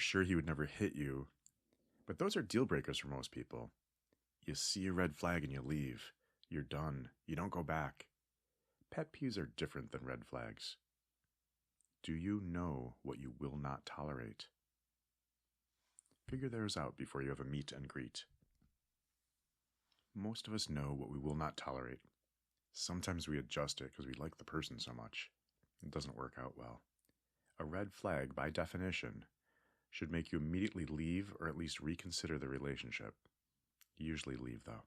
sure he would never hit you. But those are deal breakers for most people. You see a red flag and you leave. You're done. You don't go back. Pet peeves are different than red flags. Do you know what you will not tolerate? Figure those out before you have a meet and greet. Most of us know what we will not tolerate. Sometimes we adjust it because we like the person so much. It doesn't work out well. A red flag, by definition, should make you immediately leave or at least reconsider the relationship. Usually leave, though.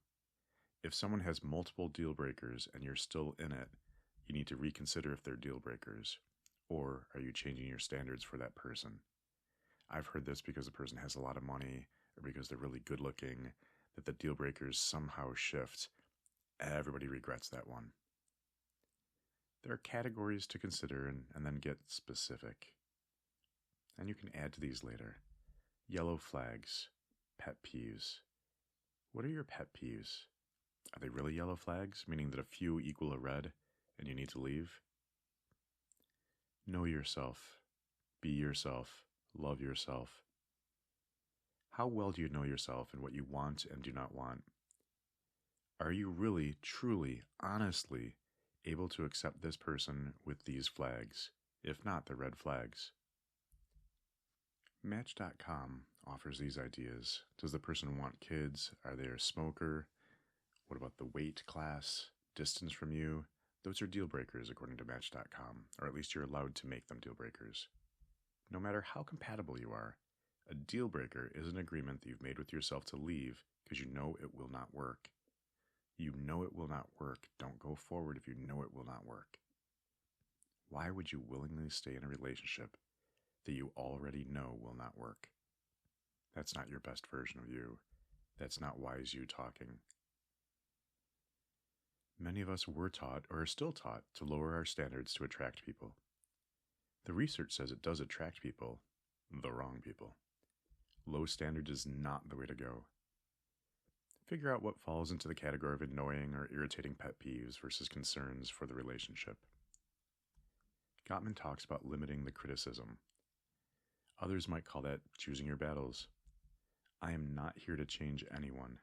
If someone has multiple deal breakers and you're still in it, you need to reconsider if they're deal breakers. Or are you changing your standards for that person? I've heard this because the person has a lot of money or because they're really good looking, that the deal breakers somehow shift. Everybody regrets that one. There are categories to consider and then get specific. And you can add to these later. Yellow flags, pet peeves. What are your pet peeves? Are they really yellow flags, meaning that a few equal a red and you need to leave? Know yourself. Be yourself. Love yourself. How well do you know yourself and what you want and do not want? Are you really, truly, honestly able to accept this person with these flags? If not, the red flags. Match.com offers these ideas. Does the person want kids? Are they a smoker? What about the weight class? Distance from you? Those are deal breakers according to Match.com, or at least you're allowed to make them deal breakers. No matter how compatible you are, a deal breaker is an agreement that you've made with yourself to leave because you know it will not work. You know it will not work. Don't go forward if you know it will not work. Why would you willingly stay in a relationship that you already know will not work? That's not your best version of you. That's not wise you talking. Many of us were taught, or are still taught, to lower our standards to attract people. The research says it does attract people, the wrong people. Low standards is not the way to go. Figure out what falls into the category of annoying or irritating pet peeves versus concerns for the relationship. Gottman talks about limiting the criticism. Others might call that choosing your battles. I am not here to change anyone.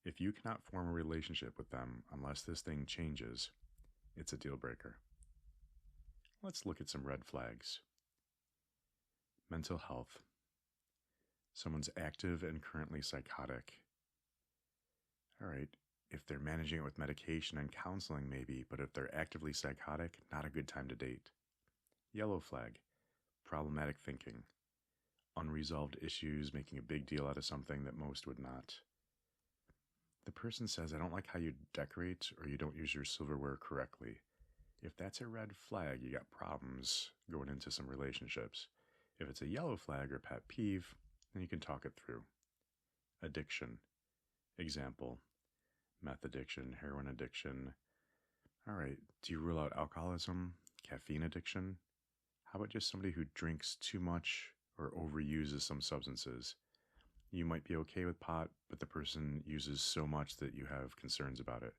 If you cannot form a relationship with them unless this thing changes, it's a deal breaker. Let's look at some red flags. Mental health. Someone's active and currently psychotic. All right, if they're managing it with medication and counseling, maybe, but if they're actively psychotic, not a good time to date. Yellow flag. Problematic thinking. Unresolved issues, making a big deal out of something that most would not. The person says, I don't like how you decorate or you don't use your silverware correctly. If that's a red flag, you got problems going into some relationships. If it's a yellow flag or pet peeve, then you can talk it through. Addiction. Example, meth addiction, heroin addiction. All right, do you rule out alcoholism, caffeine addiction? How about just somebody who drinks too much or overuses some substances? You might be okay with pot, but the person uses so much that you have concerns about it.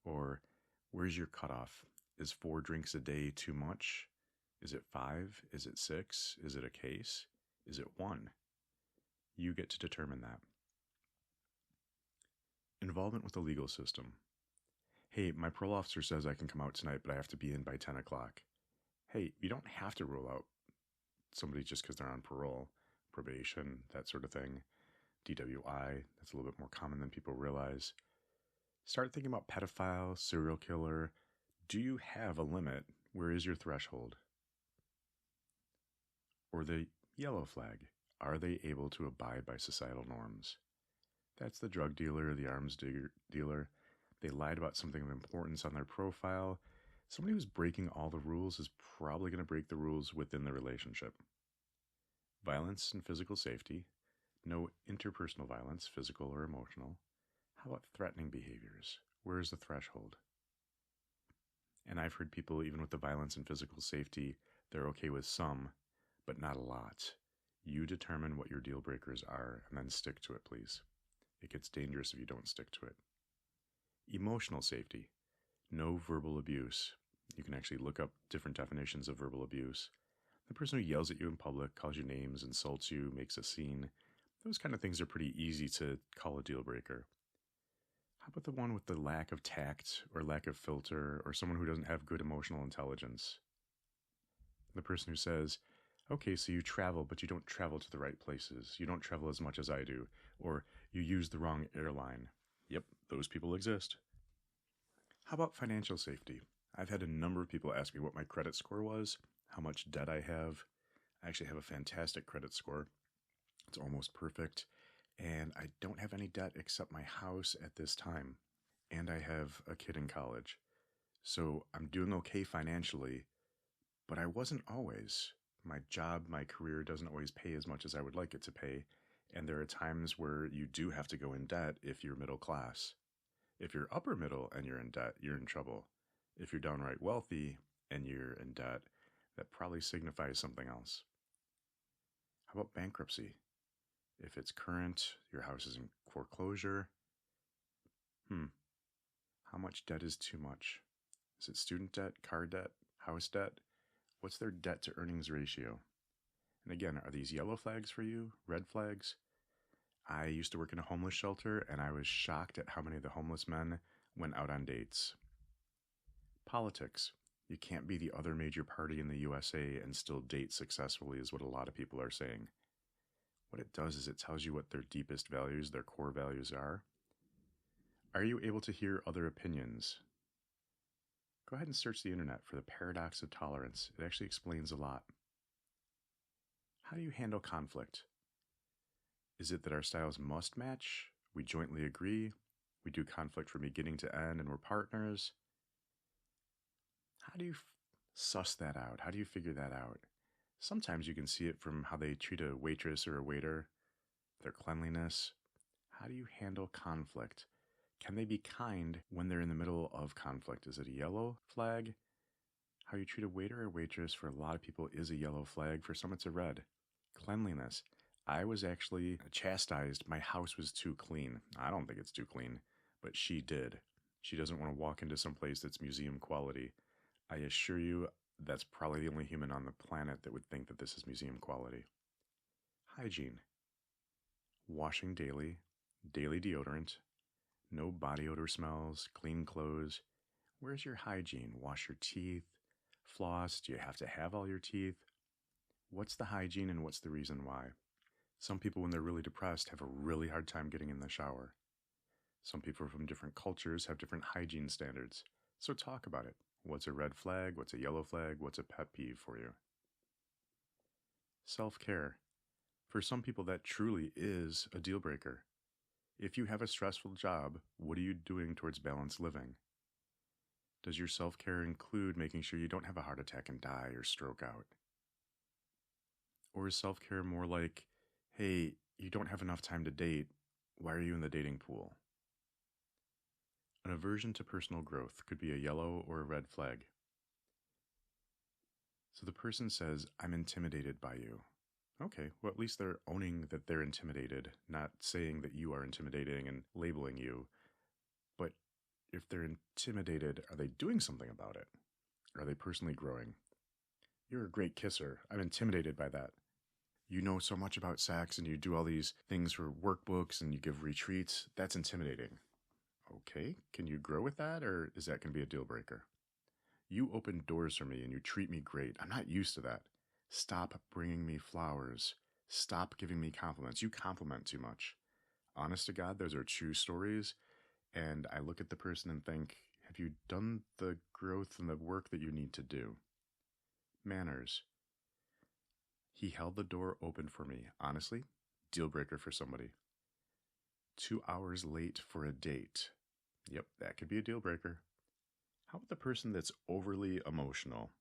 Or, where's your cutoff? Is 4 drinks a day too much? Is it 5? Is it 6? Is it a case? Is it 1? You get to determine that. Involvement with the legal system. Hey, my parole officer says I can come out tonight, but I have to be in by 10 o'clock. Hey, you don't have to rule out somebody just because they're on parole, probation, that sort of thing. DWI, that's a little bit more common than people realize. Start thinking about pedophile, serial killer. Do you have a limit? Where is your threshold? Or the yellow flag. Are they able to abide by societal norms? That's the drug dealer, the arms dealer. They lied about something of importance on their profile. Somebody who's breaking all the rules is probably going to break the rules within the relationship. Violence and physical safety. No interpersonal violence, physical or emotional. How about threatening behaviors? Where is the threshold? And I've heard people, even with the violence and physical safety, they're okay with some, but not a lot. You determine what your deal breakers are and then stick to it, please. It gets dangerous if you don't stick to it. Emotional safety. No verbal abuse. You can actually look up different definitions of verbal abuse. The person who yells at you in public, calls you names, insults you, makes a scene. Those kind of things are pretty easy to call a deal breaker. How about the one with the lack of tact or lack of filter, or someone who doesn't have good emotional intelligence? The person who says, okay, so you travel, but you don't travel to the right places. You don't travel as much as I do. Or you use the wrong airline. Yep, those people exist. How about financial safety? I've had a number of people ask me what my credit score was, how much debt I have. I actually have a fantastic credit score. It's almost perfect. And I don't have any debt except my house at this time. And I have a kid in college. So I'm doing okay financially, but I wasn't always. My job, my career doesn't always pay as much as I would like it to pay. And there are times where you do have to go in debt if you're middle class. If you're upper middle and you're in debt, you're in trouble. If you're downright wealthy and you're in debt, that probably signifies something else. How about bankruptcy? If it's current, your house is in foreclosure. How much debt is too much? Is it student debt, car debt, house debt? What's their debt to earnings ratio? And again, are these yellow flags for you? Red flags? I used to work in a homeless shelter, and I was shocked at how many of the homeless men went out on dates. Politics. You can't be the other major party in the USA and still date successfully, is what a lot of people are saying. What it does is it tells you what their deepest values, their core values are. Are you able to hear other opinions? Go ahead and search the internet for the paradox of tolerance. It actually explains a lot. How do you handle conflict? Is it that our styles must match? We jointly agree? We do conflict from beginning to end and we're partners? How do you suss that out? How do you figure that out? Sometimes you can see it from how they treat a waitress or a waiter, their cleanliness. How do you handle conflict? Can they be kind when they're in the middle of conflict? Is it a yellow flag? How you treat a waiter or waitress for a lot of people is a yellow flag. For some, it's a red. Cleanliness. I was actually chastised. My house was too clean. I don't think it's too clean, but she did. She doesn't want to walk into some place that's museum quality. I assure you, that's probably the only human on the planet that would think that this is museum quality. Hygiene. Washing daily, daily deodorant, no body odor smells, clean clothes. Where's your hygiene? Wash your teeth, floss. Do you have to have all your teeth? What's the hygiene and what's the reason why? Some people, when they're really depressed, have a really hard time getting in the shower. Some people from different cultures have different hygiene standards. So talk about it. What's a red flag? What's a yellow flag? What's a pet peeve for you? Self-care. For some people, that truly is a deal breaker. If you have a stressful job, what are you doing towards balanced living? Does your self-care include making sure you don't have a heart attack and die or stroke out? Or is self-care more like, hey, you don't have enough time to date, why are you in the dating pool? An aversion to personal growth could be a yellow or a red flag. So the person says, I'm intimidated by you. Okay, well, at least they're owning that they're intimidated, not saying that you are intimidating and labeling you. But if they're intimidated, are they doing something about it? Are they personally growing? You're a great kisser. I'm intimidated by that. You know so much about sex and you do all these things for workbooks and you give retreats. That's intimidating. Okay, can you grow with that, or is that going to be a deal breaker? You open doors for me and you treat me great. I'm not used to that. Stop bringing me flowers. Stop giving me compliments. You compliment too much. Honest to God, those are true stories. And I look at the person and think, have you done the growth and the work that you need to do? Manners. He held the door open for me. Honestly, deal breaker for somebody. 2 hours late for a date. Yep, that could be a deal breaker. How about the person that's overly emotional?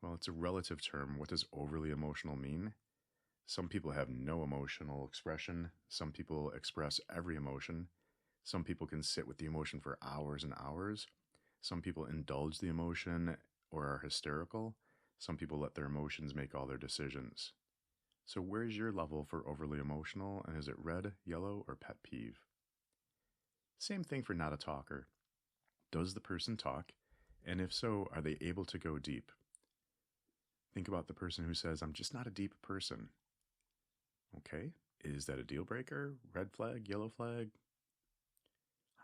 Well, it's a relative term. What does overly emotional mean? Some people have no emotional expression. Some people express every emotion. Some people can sit with the emotion for hours and hours. Some people indulge the emotion or are hysterical. Some people let their emotions make all their decisions. So where's your level for overly emotional, and is it red, yellow, or pet peeve? Same thing for not a talker. Does the person talk? And if so, are they able to go deep? Think about the person who says, I'm just not a deep person. Okay, is that a deal breaker? Red flag, yellow flag?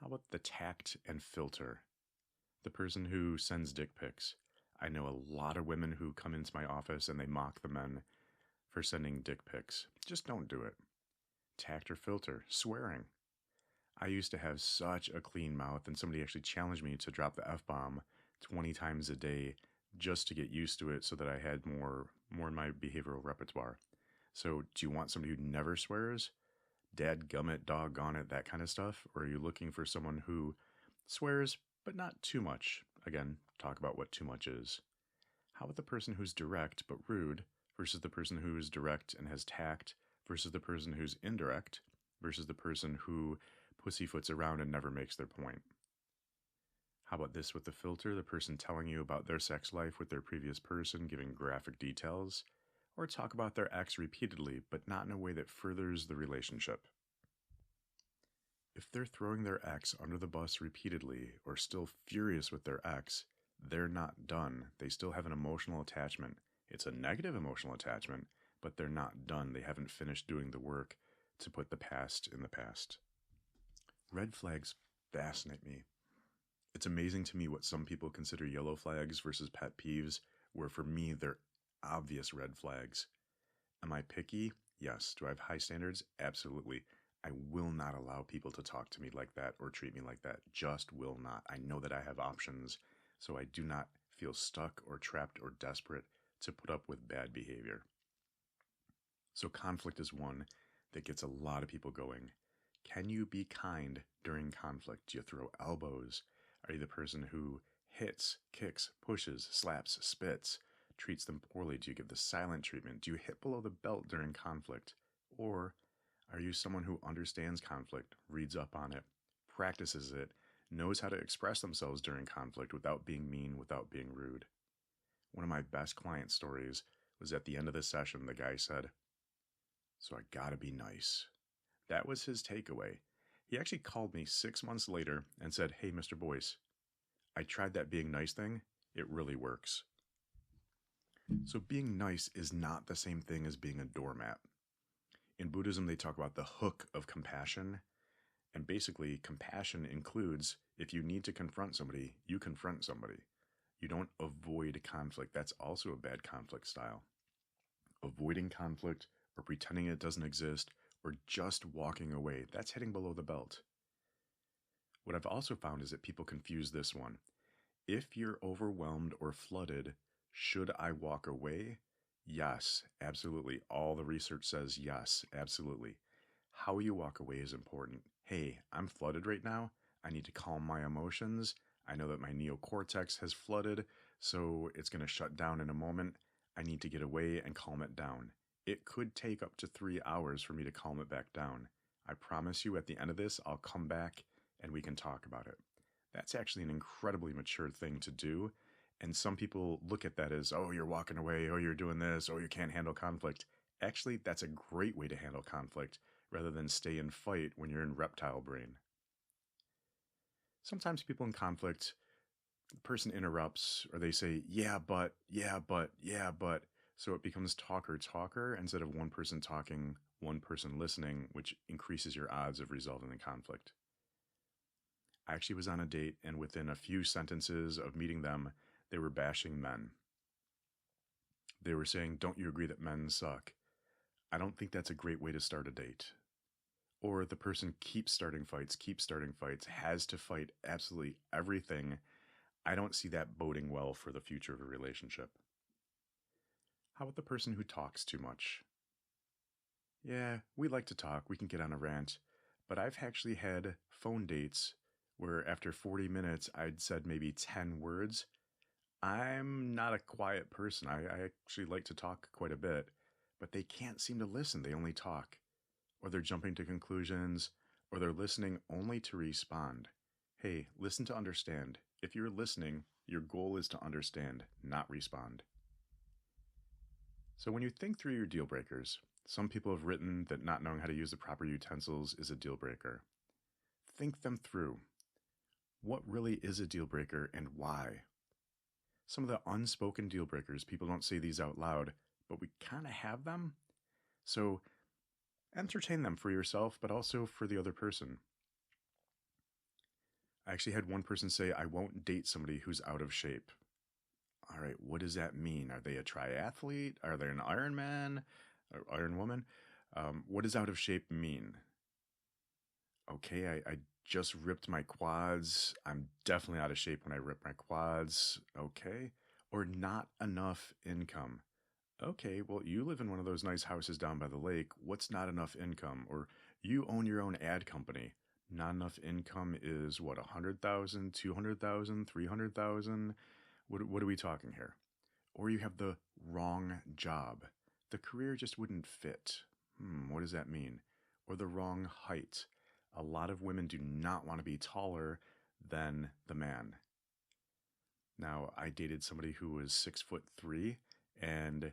How about the tact and filter? The person who sends dick pics. I know a lot of women who come into my office and they mock the men for sending dick pics. Just don't do it. Tact or filter, swearing. I used to have such a clean mouth, and somebody actually challenged me to drop the F-bomb 20 times a day just to get used to it so that I had more in my behavioral repertoire. So do you want somebody who never swears? Dadgummit, doggone it, that kind of stuff? Or are you looking for someone who swears, but not too much? Again, talk about what too much is. How about the person who's direct but rude versus the person who is direct and has tact versus the person who's indirect versus the person who pussyfoots around and never makes their point? How about this with the filter, the person telling you about their sex life with their previous person, giving graphic details, or talk about their ex repeatedly, but not in a way that furthers the relationship? If they're throwing their ex under the bus repeatedly or still furious with their ex, they're not done. They still have an emotional attachment. It's a negative emotional attachment, but they're not done. They haven't finished doing the work to put the past in the past. Red flags fascinate me. It's amazing to me what some people consider yellow flags versus pet peeves, where for me they're obvious red flags. Am I picky? Yes. Do I have high standards? Absolutely. I will not allow people to talk to me like that or treat me like that. Just will not. I know that I have options, so I do not feel stuck or trapped or desperate to put up with bad behavior. So conflict is one that gets a lot of people going. Can you be kind during conflict? Do you throw elbows? Are you the person who hits, kicks, pushes, slaps, spits, treats them poorly? Do you give the silent treatment? Do you hit below the belt during conflict? Or are you someone who understands conflict, reads up on it, practices it, knows how to express themselves during conflict without being mean, without being rude? One of my best client stories was at the end of the session, the guy said, "So I gotta be nice." That was his takeaway. He actually called me 6 months later and said, "Hey, Mr. Boyce, I tried that being nice thing. It really works." So being nice is not the same thing as being a doormat. In Buddhism, they talk about the hook of compassion. And basically, compassion includes if you need to confront somebody, you confront somebody. You don't avoid conflict. That's also a bad conflict style. Avoiding conflict or pretending it doesn't exist or just walking away, that's hitting below the belt. What I've also found is that people confuse this one. If you're overwhelmed or flooded, should I walk away? Yes, absolutely. All the research says yes, absolutely. How you walk away is important. Hey, I'm flooded right now. I need to calm my emotions. I know that my neocortex has flooded, so it's going to shut down in a moment. I need to get away and calm it down. It could take up to 3 hours for me to calm it back down. I promise you at the end of this, I'll come back and we can talk about it. That's actually an incredibly mature thing to do. And some people look at that as, oh, you're walking away, oh, you're doing this, oh, you can't handle conflict. Actually, that's a great way to handle conflict rather than stay and fight when you're in reptile brain. Sometimes people in conflict, the person interrupts or they say, yeah, but, yeah, but, yeah, but. So it becomes talker instead of one person talking, one person listening, which increases your odds of resolving the conflict. I actually was on a date, and within a few sentences of meeting them, they were bashing men. They were saying, don't you agree that men suck? I don't think that's a great way to start a date. Or the person keeps starting fights, has to fight absolutely everything. I don't see that boding well for the future of a relationship. How about the person who talks too much? Yeah, we like to talk, we can get on a rant, but I've actually had phone dates where after 40 minutes I'd said maybe 10 words. I'm not a quiet person. I actually like to talk quite a bit, but they can't seem to listen. They only talk. Or they're jumping to conclusions, or they're listening only to respond. Hey, listen to understand. If you're listening, your goal is to understand, not respond. So when you think through your deal breakers, some people have written that not knowing how to use the proper utensils is a deal breaker. Think them through. What really is a deal breaker and why? Some of the unspoken deal breakers, people don't say these out loud, but we kind of have them. So entertain them for yourself, but also for the other person. I actually had one person say, I won't date somebody who's out of shape. All right, what does that mean? Are they a triathlete? Are they an Iron Man or Iron Woman? What does out of shape mean? Okay, I just ripped my quads. I'm definitely out of shape when I rip my quads. Okay. Or not enough income. Okay, well, you live in one of those nice houses down by the lake. What's not enough income? Or you own your own ad company. Not enough income is what, 100,000, 200,000, 300,000? What are we talking here? Or you have the wrong job. The career just wouldn't fit. What does that mean? Or the wrong height. A lot of women do not want to be taller than the man. Now, I dated somebody who was 6'3", and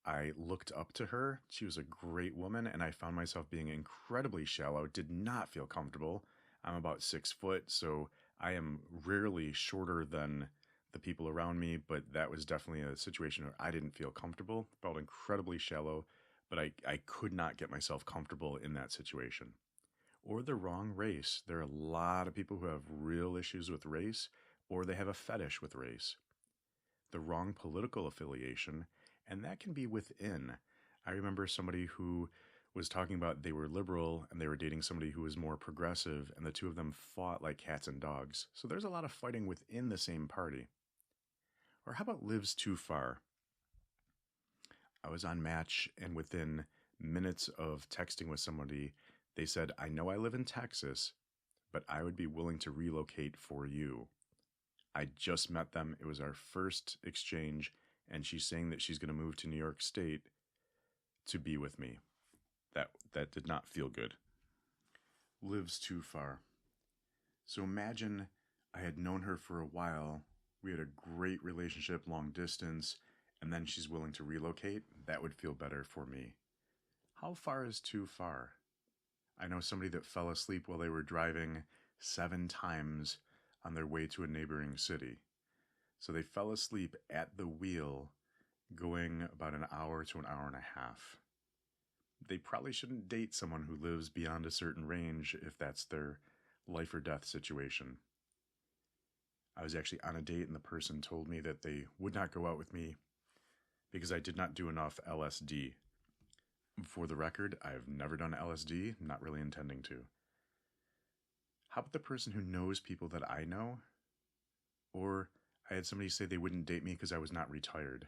I looked up to her. She was a great woman, and I found myself being incredibly shallow, did not feel comfortable. I'm about 6 foot, so I am rarely shorter than the people around me, but that was definitely a situation where I didn't feel comfortable, felt incredibly shallow, but I could not get myself comfortable in that situation. Or the wrong race. There are a lot of people who have real issues with race, or they have a fetish with race. The wrong political affiliation, and that can be within. I remember somebody who was talking about they were liberal and they were dating somebody who was more progressive, and the two of them fought like cats and dogs. So there's a lot of fighting within the same party. Or how about lives too far? I was on Match, and within minutes of texting with somebody, they said, I know I live in Texas, but I would be willing to relocate for you. I just met them. It was our first exchange, and she's saying that she's going to move to New York State to be with me. That did not feel good. Lives too far. So imagine I had known her for a while. We had a great relationship, long distance, and then she's willing to relocate. That would feel better for me. How far is too far? I know somebody that fell asleep while they were driving 7 times on their way to a neighboring city. So they fell asleep at the wheel going about an hour to an hour and a half. They probably shouldn't date someone who lives beyond a certain range if that's their life or death situation. I was actually on a date and the person told me that they would not go out with me because I did not do enough LSD. For the record, I've never done LSD, not really intending to. How about the person who knows people that I know? Or I had somebody say they wouldn't date me because I was not retired.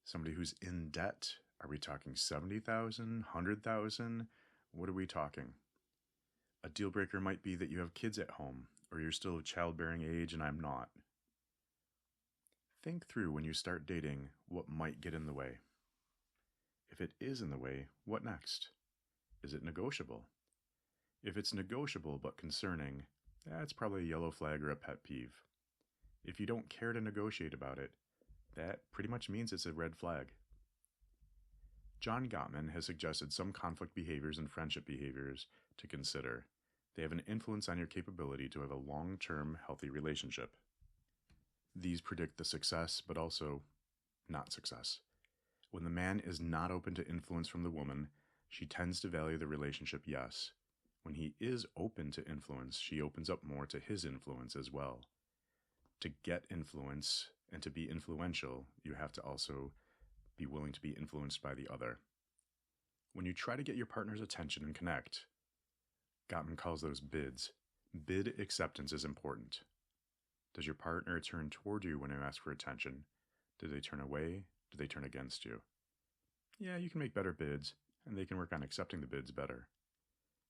Somebody who's in debt? Are we talking 70,000, 100,000? What are we talking? A deal breaker might be that you have kids at home, or you're still of childbearing age and I'm not. Think through when you start dating what might get in the way. If it is in the way, what next? Is it negotiable? If it's negotiable but concerning, that's probably a yellow flag or a pet peeve. If you don't care to negotiate about it, that pretty much means it's a red flag. John Gottman has suggested some conflict behaviors and friendship behaviors to consider. They have an influence on your capability to have a long-term, healthy relationship. These predict the success, but also not success. When the man is not open to influence from the woman, she tends to value the relationship, yes. When he is open to influence, she opens up more to his influence as well. To get influence and to be influential, you have to also be willing to be influenced by the other. When you try to get your partner's attention and connect, Gottman calls those bids. Bid acceptance is important. Does your partner turn toward you when you ask for attention? Do they turn away? Do they turn against you? Yeah, you can make better bids, and they can work on accepting the bids better.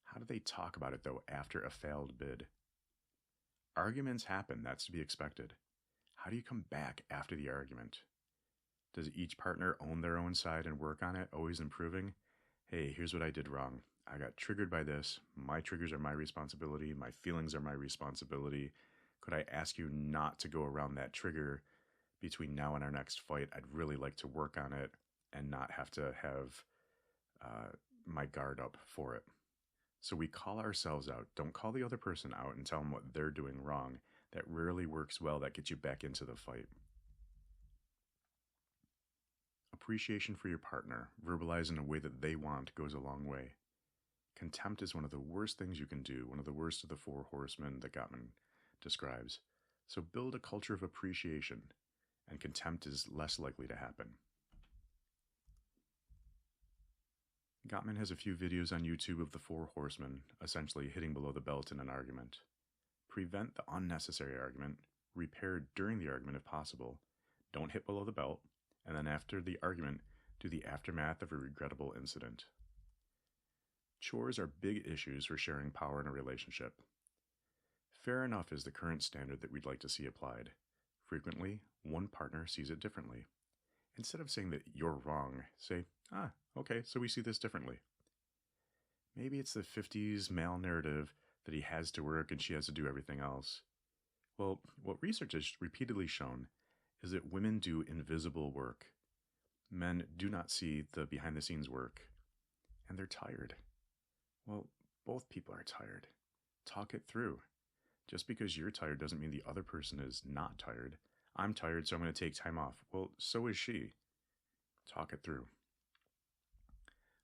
How do they talk about it, though, after a failed bid? Arguments happen, that's to be expected. How do you come back after the argument? Does each partner own their own side and work on it, always improving? Hey, here's what I did wrong. I got triggered by this. My triggers are my responsibility. My feelings are my responsibility. Could I ask you not to go around that trigger between now and our next fight? I'd really like to work on it and not have to have my guard up for it. So we call ourselves out. Don't call the other person out and tell them what they're doing wrong. that rarely works well that gets you back into the fight. Appreciation for your partner, verbalized in a way that they want, goes a long way. Contempt is one of the worst things you can do, one of the worst of the four horsemen that Gottman describes. So build a culture of appreciation, and contempt is less likely to happen. Gottman has a few videos on YouTube of the four horsemen, essentially hitting below the belt in an argument. Prevent the unnecessary argument, repair during the argument if possible, don't hit below the belt, and then after the argument, do the aftermath of a regrettable incident. Chores are big issues for sharing power in a relationship. Fair enough is the current standard that we'd like to see applied. Frequently, one partner sees it differently. Instead of saying that you're wrong, say, okay, so we see this differently. Maybe it's the 50s male narrative that he has to work and she has to do everything else. Well, what research has repeatedly shown is that women do invisible work. Men do not see the behind-the-scenes work, and they're tired. Well, both people are tired. Talk it through. Just because you're tired doesn't mean the other person is not tired. I'm tired, so I'm going to take time off. Well, so is she. Talk it through.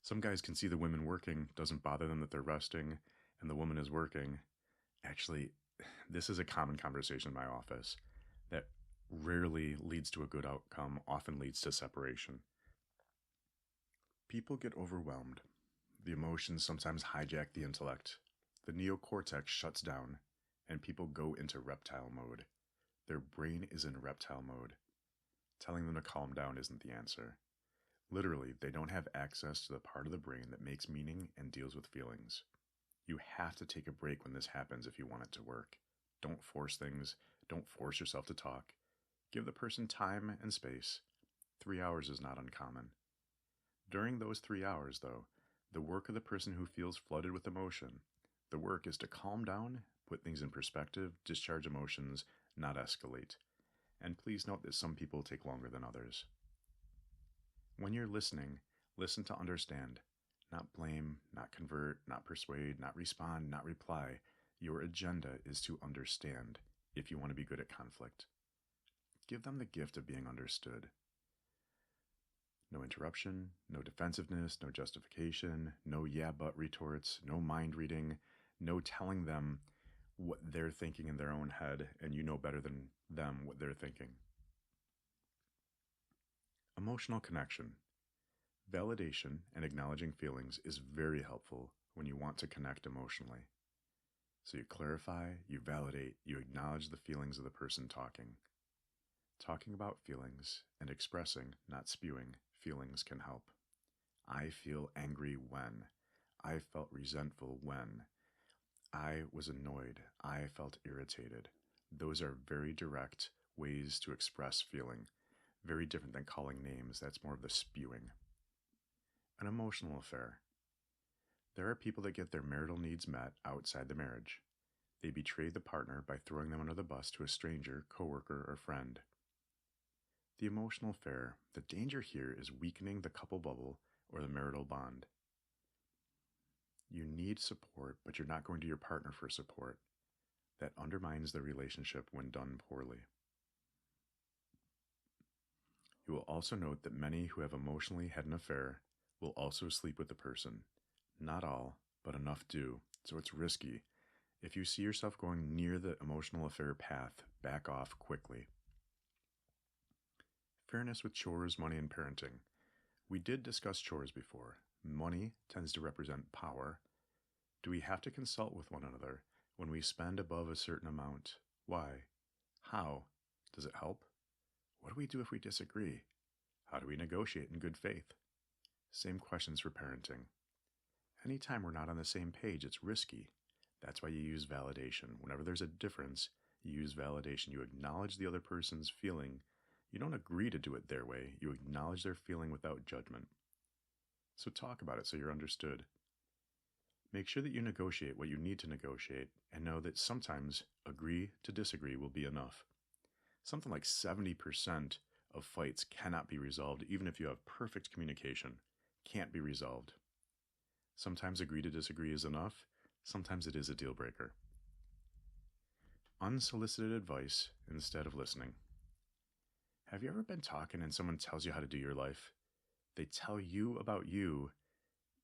Some guys can see the women working, doesn't bother them that they're resting, and the woman is working. Actually, this is a common conversation in my office that rarely leads to a good outcome, often leads to separation. People get overwhelmed. The emotions sometimes hijack the intellect. The neocortex shuts down, and people go into reptile mode. Their brain is in reptile mode. Telling them to calm down isn't the answer. Literally, they don't have access to the part of the brain that makes meaning and deals with feelings. You have to take a break when this happens if you want it to work. Don't force things. Don't force yourself to talk. Give the person time and space. 3 hours is not uncommon. During those 3 hours, though, the work of the person who feels flooded with emotion, the work is to calm down, put things in perspective, discharge emotions, not escalate. And please note that some people take longer than others. When you're listening, listen to understand. Not blame, not convert, not persuade, not respond, not reply. Your agenda is to understand if you want to be good at conflict. Give them the gift of being understood. No interruption, no defensiveness, no justification, no yeah but retorts, no mind reading, no telling them what they're thinking in their own head and you know better than them what they're thinking. Emotional connection. Validation and acknowledging feelings is very helpful when you want to connect emotionally. So you clarify, you validate, you acknowledge the feelings of the person talking. Talking about feelings and expressing, not spewing, feelings can help. I feel angry when. I felt resentful when. I was annoyed. I felt irritated. Those are very direct ways to express feeling. Very different than calling names. That's more of the spewing. An emotional affair. There are people that get their marital needs met outside the marriage. They betray the partner by throwing them under the bus to a stranger, coworker, or friend. The emotional affair, the danger here is weakening the couple bubble or the marital bond. You need support, but you're not going to your partner for support. That undermines the relationship when done poorly. You will also note that many who have emotionally had an affair will also sleep with the person. Not all, but enough do, so it's risky. If you see yourself going near the emotional affair path, back off quickly. Fairness with chores, money, and parenting. We did discuss chores before. Money tends to represent power. Do we have to consult with one another when we spend above a certain amount? Why? How? Does it help? What do we do if we disagree? How do we negotiate in good faith? Same questions for parenting. Anytime we're not on the same page, it's risky. That's why you use validation. Whenever there's a difference, you use validation. You acknowledge the other person's feeling. You don't agree to do it their way. You acknowledge their feeling without judgment. So talk about it so you're understood. Make sure that you negotiate what you need to negotiate and know that sometimes agree to disagree will be enough. Something like 70% of fights cannot be resolved even if you have perfect communication. Can't be resolved. Sometimes agree to disagree is enough. Sometimes it is a deal breaker. Unsolicited advice instead of listening. Have you ever been talking and someone tells you how to do your life? They tell you about you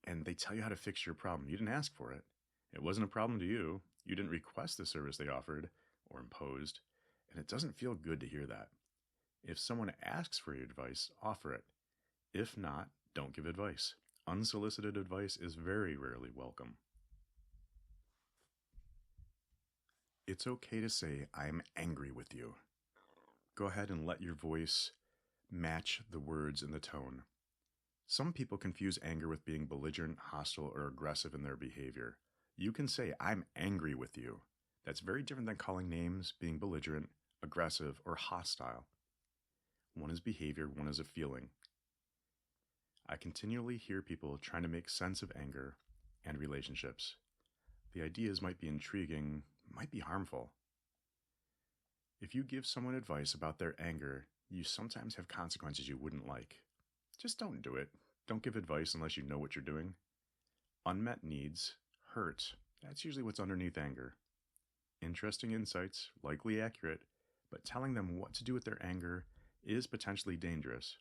and they tell you how to fix your problem. You didn't ask for it. It wasn't a problem to you. You didn't request the service they offered or imposed, and it doesn't feel good to hear that. If someone asks for your advice, offer it. If not, don't give advice. Unsolicited advice is very rarely welcome. It's okay to say, I'm angry with you. Go ahead and let your voice match the words and the tone. Some people confuse anger with being belligerent, hostile, or aggressive in their behavior. You can say, I'm angry with you. That's very different than calling names, being belligerent, aggressive, or hostile. One is behavior, one is a feeling. I continually hear people trying to make sense of anger and relationships. The ideas might be intriguing, might be harmful. If you give someone advice about their anger, you sometimes have consequences you wouldn't like. Just don't do it. Don't give advice unless you know what you're doing. Unmet needs hurt. That's usually what's underneath anger. Interesting insights, likely accurate, but telling them what to do with their anger is potentially dangerous.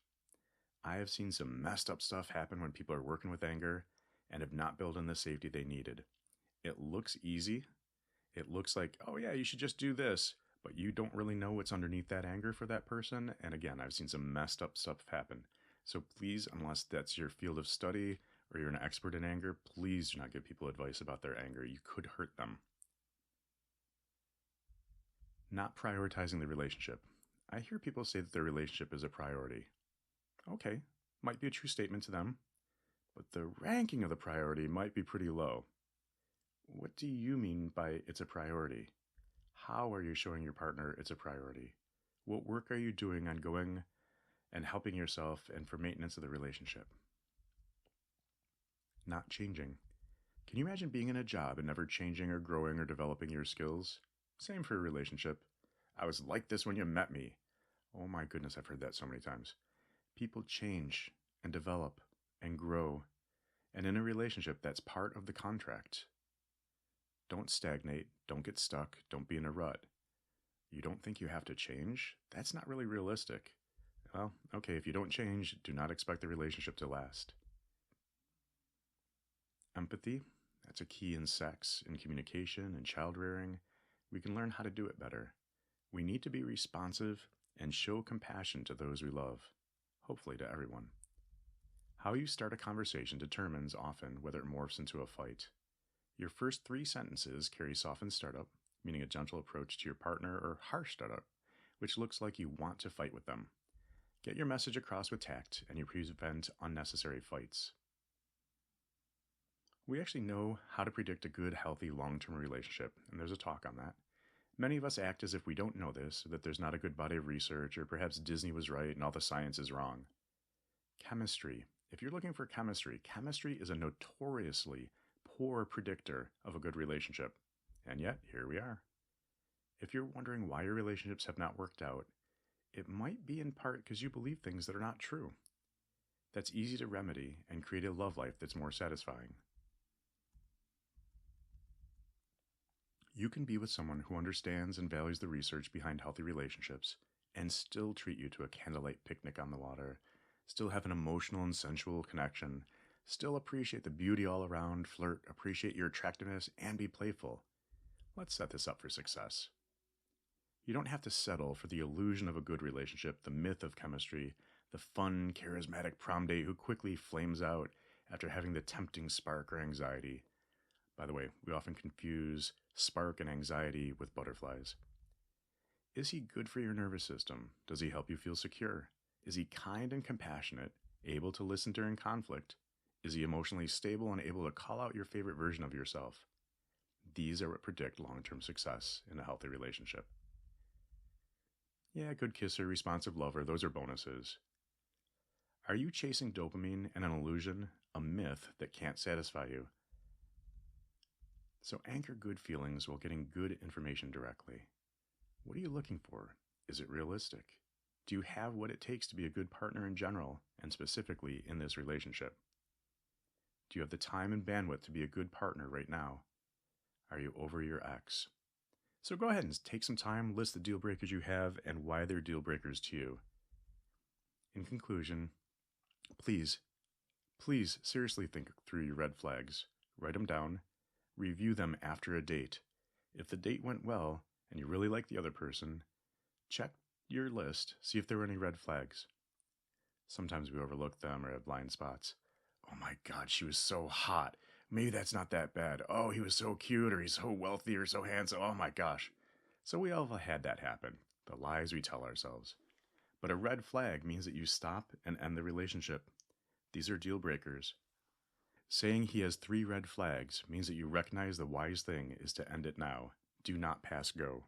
I have seen some messed up stuff happen when people are working with anger and have not built in the safety they needed. It looks easy. It looks like, oh yeah, you should just do this, but you don't really know what's underneath that anger for that person. And again, I've seen some messed up stuff happen. So please, unless that's your field of study or you're an expert in anger, please do not give people advice about their anger. You could hurt them. Not prioritizing the relationship. I hear people say that their relationship is a priority. Okay, might be a true statement to them, but the ranking of the priority might be pretty low. What do you mean by it's a priority? How are you showing your partner it's a priority? What work are you doing on going and helping yourself and for maintenance of the relationship? Not changing. Can you imagine being in a job and never changing or growing or developing your skills? Same for a relationship. I was like this when you met me. Oh my goodness, I've heard that so many times. People change and develop and grow. And in a relationship, that's part of the contract. Don't stagnate, don't get stuck, don't be in a rut. You don't think you have to change? That's not really realistic. Well, okay, if you don't change, do not expect the relationship to last. Empathy, that's a key in sex, in communication, in child rearing. We can learn how to do it better. We need to be responsive and show compassion to those we love, hopefully to everyone. How you start a conversation determines often whether it morphs into a fight. Your first 3 sentences carry softened startup, meaning a gentle approach to your partner, or harsh startup, which looks like you want to fight with them. Get your message across with tact, and you prevent unnecessary fights. We actually know how to predict a good, healthy, long-term relationship, and there's a talk on that. Many of us act as if we don't know this, that there's not a good body of research, or perhaps Disney was right and all the science is wrong. Chemistry. If you're looking for chemistry, chemistry is a notoriously poor predictor of a good relationship. And yet, here we are. If you're wondering why your relationships have not worked out, it might be in part because you believe things that are not true. That's easy to remedy and create a love life that's more satisfying. You can be with someone who understands and values the research behind healthy relationships and still treat you to a candlelight picnic on the water, still have an emotional and sensual connection, still appreciate the beauty all around, flirt, appreciate your attractiveness, and be playful. Let's set this up for success. You don't have to settle for the illusion of a good relationship, the myth of chemistry, the fun, charismatic prom date who quickly flames out after having the tempting spark or anxiety. By the way, we often confuse spark and anxiety with butterflies. Is he good for your nervous system? Does he help you feel secure? Is he kind and compassionate, able to listen during conflict? Is he emotionally stable and able to call out your favorite version of yourself? These are what predict long-term success in a healthy relationship. Yeah, good kisser, responsive lover, those are bonuses. Are you chasing dopamine and an illusion, a myth that can't satisfy you? So anchor good feelings while getting good information directly. What are you looking for? Is it realistic? Do you have what it takes to be a good partner in general, and specifically in this relationship? Do you have the time and bandwidth to be a good partner right now? Are you over your ex? So go ahead and take some time, list the deal breakers you have and why they're deal breakers to you. In conclusion, please seriously think through your red flags. Write them down, review them after a date. If the date went well and you really like the other person, check your list, see if there were any red flags. Sometimes we overlook them or have blind spots. Oh my god, she was so hot. Maybe that's not that bad. Oh, he was so cute, or he's so wealthy, or so handsome. Oh my gosh. So we all have had that happen. The lies we tell ourselves. But a red flag means that you stop and end the relationship. These are deal breakers. Saying he has 3 red flags means that you recognize the wise thing is to end it now. Do not pass go.